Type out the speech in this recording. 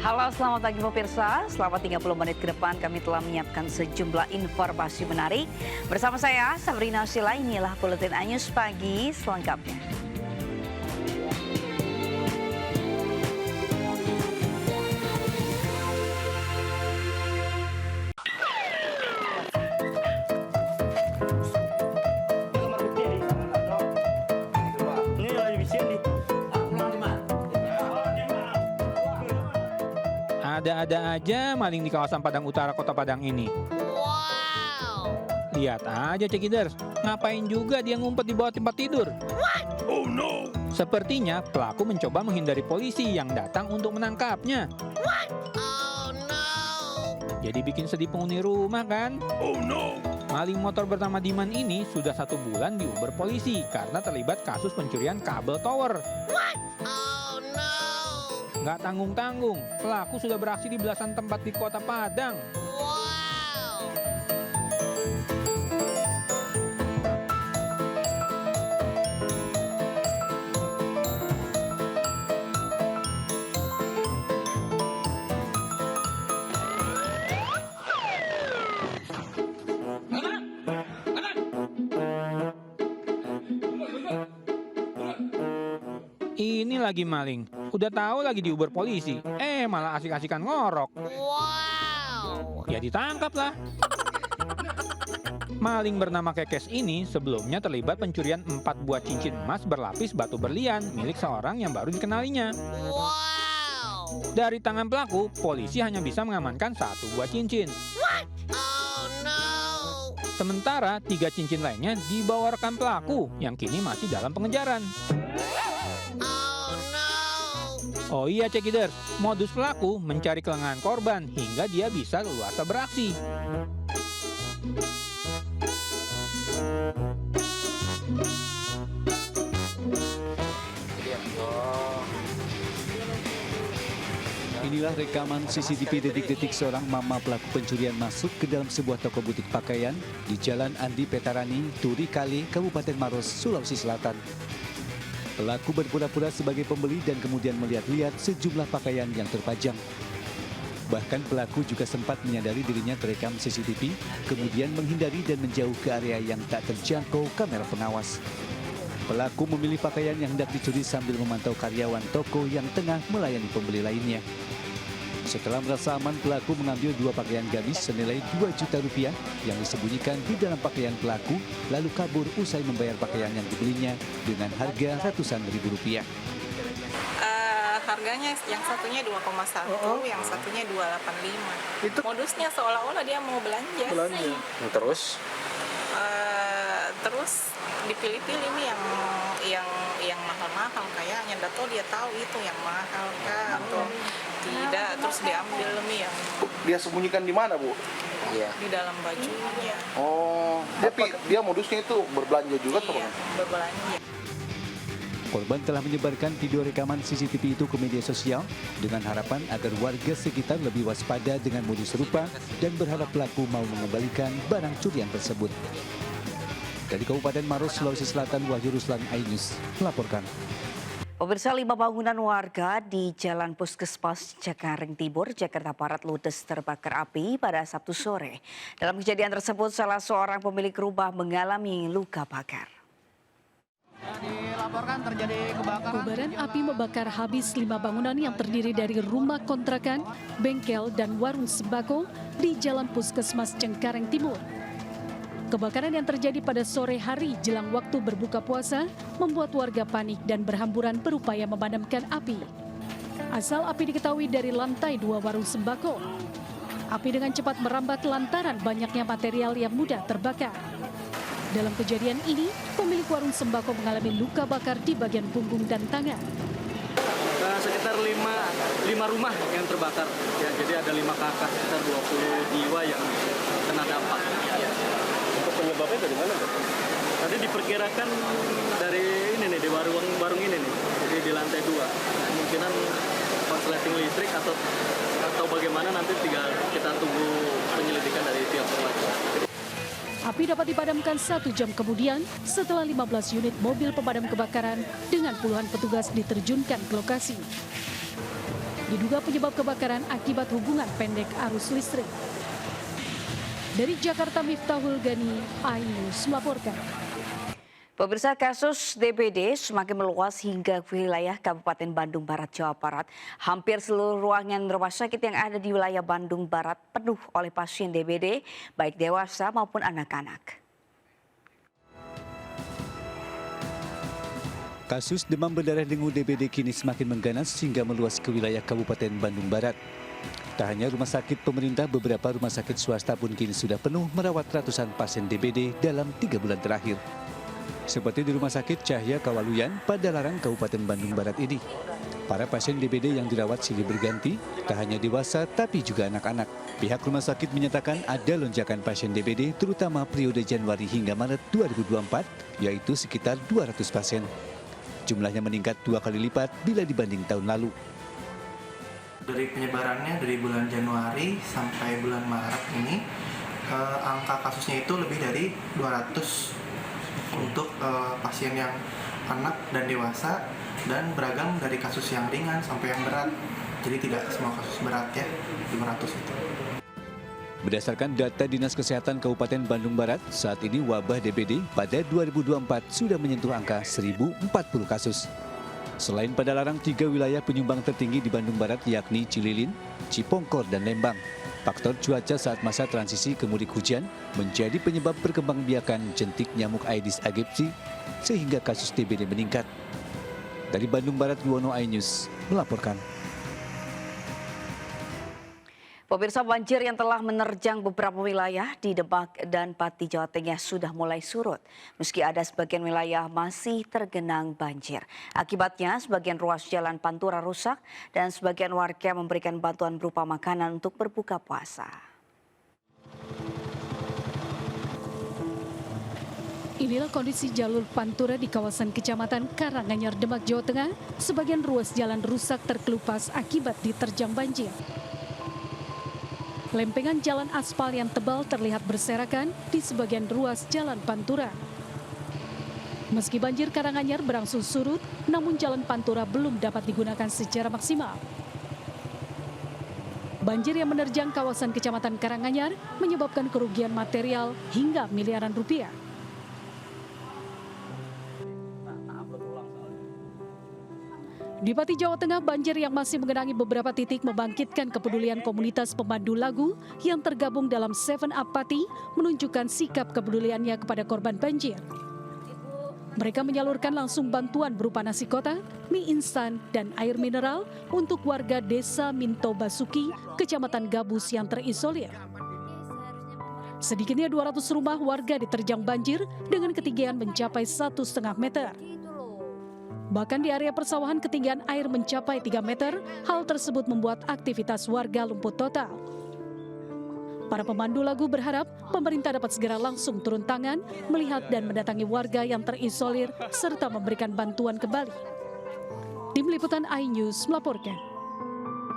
Halo, selamat pagi pemirsa. Selama 30 menit ke depan kami telah menyiapkan sejumlah informasi menarik. Bersama saya, Sabrina Sila, inilah Buletin Anyus Pagi selengkapnya. Ada-ada aja maling di kawasan Padang Utara, Kota Padang ini. Wow! Lihat aja Cekiders, ngapain juga dia ngumpet di bawah tempat tidur? Oh no! Sepertinya pelaku mencoba menghindari polisi yang datang untuk menangkapnya. Oh no! Jadi bikin sedih penghuni rumah kan? Oh no! Maling motor bernama Diman ini sudah 1 bulan diuber polisi karena terlibat kasus pencurian kabel tower. Oh no! Nggak tanggung-tanggung, pelaku sudah beraksi di belasan tempat di Kota Padang. Wow! Ini lagi maling, udah tahu lagi diuber polisi, malah asik-asikan ngorok. Wow! Ya ditangkap lah. Maling bernama Kekes ini sebelumnya terlibat pencurian 4 buah cincin emas berlapis batu berlian milik seorang yang baru dikenalinya. Wow! Dari tangan pelaku, polisi hanya bisa mengamankan 1 buah cincin. Oh no! Sementara 3 cincin lainnya dibawa rekan pelaku yang kini masih dalam pengejaran. Oh no! Oh iya Cekiders, modus pelaku mencari kelengahan korban hingga dia bisa leluasa beraksi. Inilah rekaman CCTV detik-detik seorang mama pelaku pencurian masuk ke dalam sebuah toko butik pakaian di Jalan Andi Petarani, Turi Kale, Kabupaten Maros, Sulawesi Selatan. Pelaku berpura-pura sebagai pembeli dan kemudian melihat-lihat sejumlah pakaian yang terpajang. Bahkan pelaku juga sempat menyadari dirinya terekam CCTV, kemudian menghindari dan menjauh ke area yang tak terjangkau kamera pengawas. Pelaku memilih pakaian yang hendak dicuri sambil memantau karyawan toko yang tengah melayani pembeli lainnya. Setelah merasa aman, pelaku mengambil 2 pakaian gamis senilai 2 juta rupiah yang disembunyikan di dalam pakaian pelaku, lalu kabur usai membayar pakaian yang dibelinya dengan harga ratusan ribu rupiah. Harganya yang satunya 2,1, yang satunya 285. Itu Modusnya seolah-olah dia mau belanja. terus Terus dipilih-pilih nih yang mahal-mahal kayaknya. Dato dia tahu itu yang mahal kah atau tidak, terus diambil nih yang dia sembunyikan di mana, Bu? di dalam bajunya. Oh, tapi dia modusnya itu berbelanja juga atau Iya, berbelanja. Korban telah menyebarkan video rekaman CCTV itu ke media sosial dengan harapan agar warga sekitar lebih waspada dengan modus serupa dan berharap pelaku mau mengembalikan barang curian tersebut. Dari Kabupaten Maros, Sulawesi Selatan, Wahyu Ruslan, iNews melaporkan. Pemirsa, 5 bangunan warga di Jalan Puskesmas Cengkareng Timur, Jakarta Barat ludes terbakar api pada Sabtu sore. Dalam kejadian tersebut, salah seorang pemilik rumah mengalami luka bakar. Dilaporkan terjadi kebakaran. Kobaran api membakar habis 5 bangunan yang terdiri dari rumah kontrakan, bengkel, dan warung sembako di Jalan Puskesmas Cengkareng Timur. Kebakaran yang terjadi pada sore hari jelang waktu berbuka puasa membuat warga panik dan berhamburan berupaya memadamkan api. Asal api diketahui dari lantai 2 warung sembako. Api dengan cepat merambat lantaran banyaknya material yang mudah terbakar. Dalam kejadian ini, pemilik warung sembako mengalami luka bakar di bagian punggung dan tangan. Sekitar 5 rumah yang terbakar. Ya, jadi ada 5 kakak, sekitar 20 jiwa yang kena dampak. Untuk penyebabnya dari mana, Bu? Tadi diperkirakan dari ini nih, di warung ini nih, jadi di lantai 2. Kemungkinan korsleting listrik atau bagaimana nanti tinggal kita tunggu penyelidikan dari pihak berwajib. Api dapat dipadamkan 1 jam kemudian setelah 15 unit mobil pemadam kebakaran dengan puluhan petugas diterjunkan ke lokasi. Diduga penyebab kebakaran akibat hubungan pendek arus listrik. Dari Jakarta, Miftahul Gani, iNews melaporkan. Pemirsa, kasus DBD semakin meluas hingga wilayah Kabupaten Bandung Barat, Jawa Barat. Hampir seluruh ruangan rumah sakit yang ada di wilayah Bandung Barat penuh oleh pasien DBD, baik dewasa maupun anak-anak. Kasus demam berdarah dengue DBD kini semakin mengganas hingga meluas ke wilayah Kabupaten Bandung Barat. Tak hanya rumah sakit pemerintah, beberapa rumah sakit swasta pun kini sudah penuh merawat ratusan pasien DBD dalam 3 bulan terakhir. Seperti di Rumah Sakit Cahya Kawaluyan, Padalarang, Kabupaten Bandung Barat ini. Para pasien DBD yang dirawat silih berganti, tak hanya dewasa tapi juga anak-anak. Pihak rumah sakit menyatakan ada lonjakan pasien DBD terutama periode Januari hingga Maret 2024, yaitu sekitar 200 pasien. Jumlahnya meningkat 2 kali lipat bila dibanding tahun lalu. Dari penyebarannya dari bulan Januari sampai bulan Maret ini, angka kasusnya itu lebih dari 200 untuk pasien yang anak dan dewasa, dan beragam dari kasus yang ringan sampai yang berat. Jadi tidak semua kasus berat ya, 500 itu. Berdasarkan data Dinas Kesehatan Kabupaten Bandung Barat, saat ini wabah DBD pada 2024 sudah menyentuh angka 1.040 kasus. Selain Padalarang, 3 wilayah penyumbang tertinggi di Bandung Barat yakni Cililin, Cipongkor, dan Lembang. Faktor cuaca saat masa transisi ke mudik hujan menjadi penyebab perkembangbiakan jentik nyamuk Aedes aegypti sehingga kasus DBD meningkat. Dari Bandung Barat, Yuwono, iNews melaporkan. Pemirsa, banjir yang telah menerjang beberapa wilayah di Demak dan Pati, Jawa Tengah sudah mulai surut. Meski ada sebagian wilayah masih tergenang banjir. Akibatnya sebagian ruas jalan Pantura rusak dan sebagian warga memberikan bantuan berupa makanan untuk berbuka puasa. Inilah kondisi jalur Pantura di kawasan Kecamatan Karanganyar, Demak, Jawa Tengah. Sebagian ruas jalan rusak terkelupas akibat diterjang banjir. Lempengan jalan aspal yang tebal terlihat berserakan di sebagian ruas jalan Pantura. Meski banjir Karanganyar berangsur surut, namun jalan Pantura belum dapat digunakan secara maksimal. Banjir yang menerjang kawasan Kecamatan Karanganyar menyebabkan kerugian material hingga miliaran rupiah. Di Pati, Jawa Tengah, banjir yang masih mengenangi beberapa titik membangkitkan kepedulian komunitas pemandu lagu yang tergabung dalam 7 Up Pati menunjukkan sikap kepeduliannya kepada korban banjir. Mereka menyalurkan langsung bantuan berupa nasi kotak, mie instan, dan air mineral untuk warga Desa Minto Basuki, Kecamatan Gabus yang terisolir. Sedikitnya 200 rumah warga diterjang banjir dengan ketinggian mencapai 1,5 meter. Bahkan di area persawahan ketinggian air mencapai 3 meter, hal tersebut membuat aktivitas warga lumpuh total. Para pemandu lagu berharap pemerintah dapat segera langsung turun tangan, melihat dan mendatangi warga yang terisolir, serta memberikan bantuan kembali. Tim Liputan iNews melaporkan.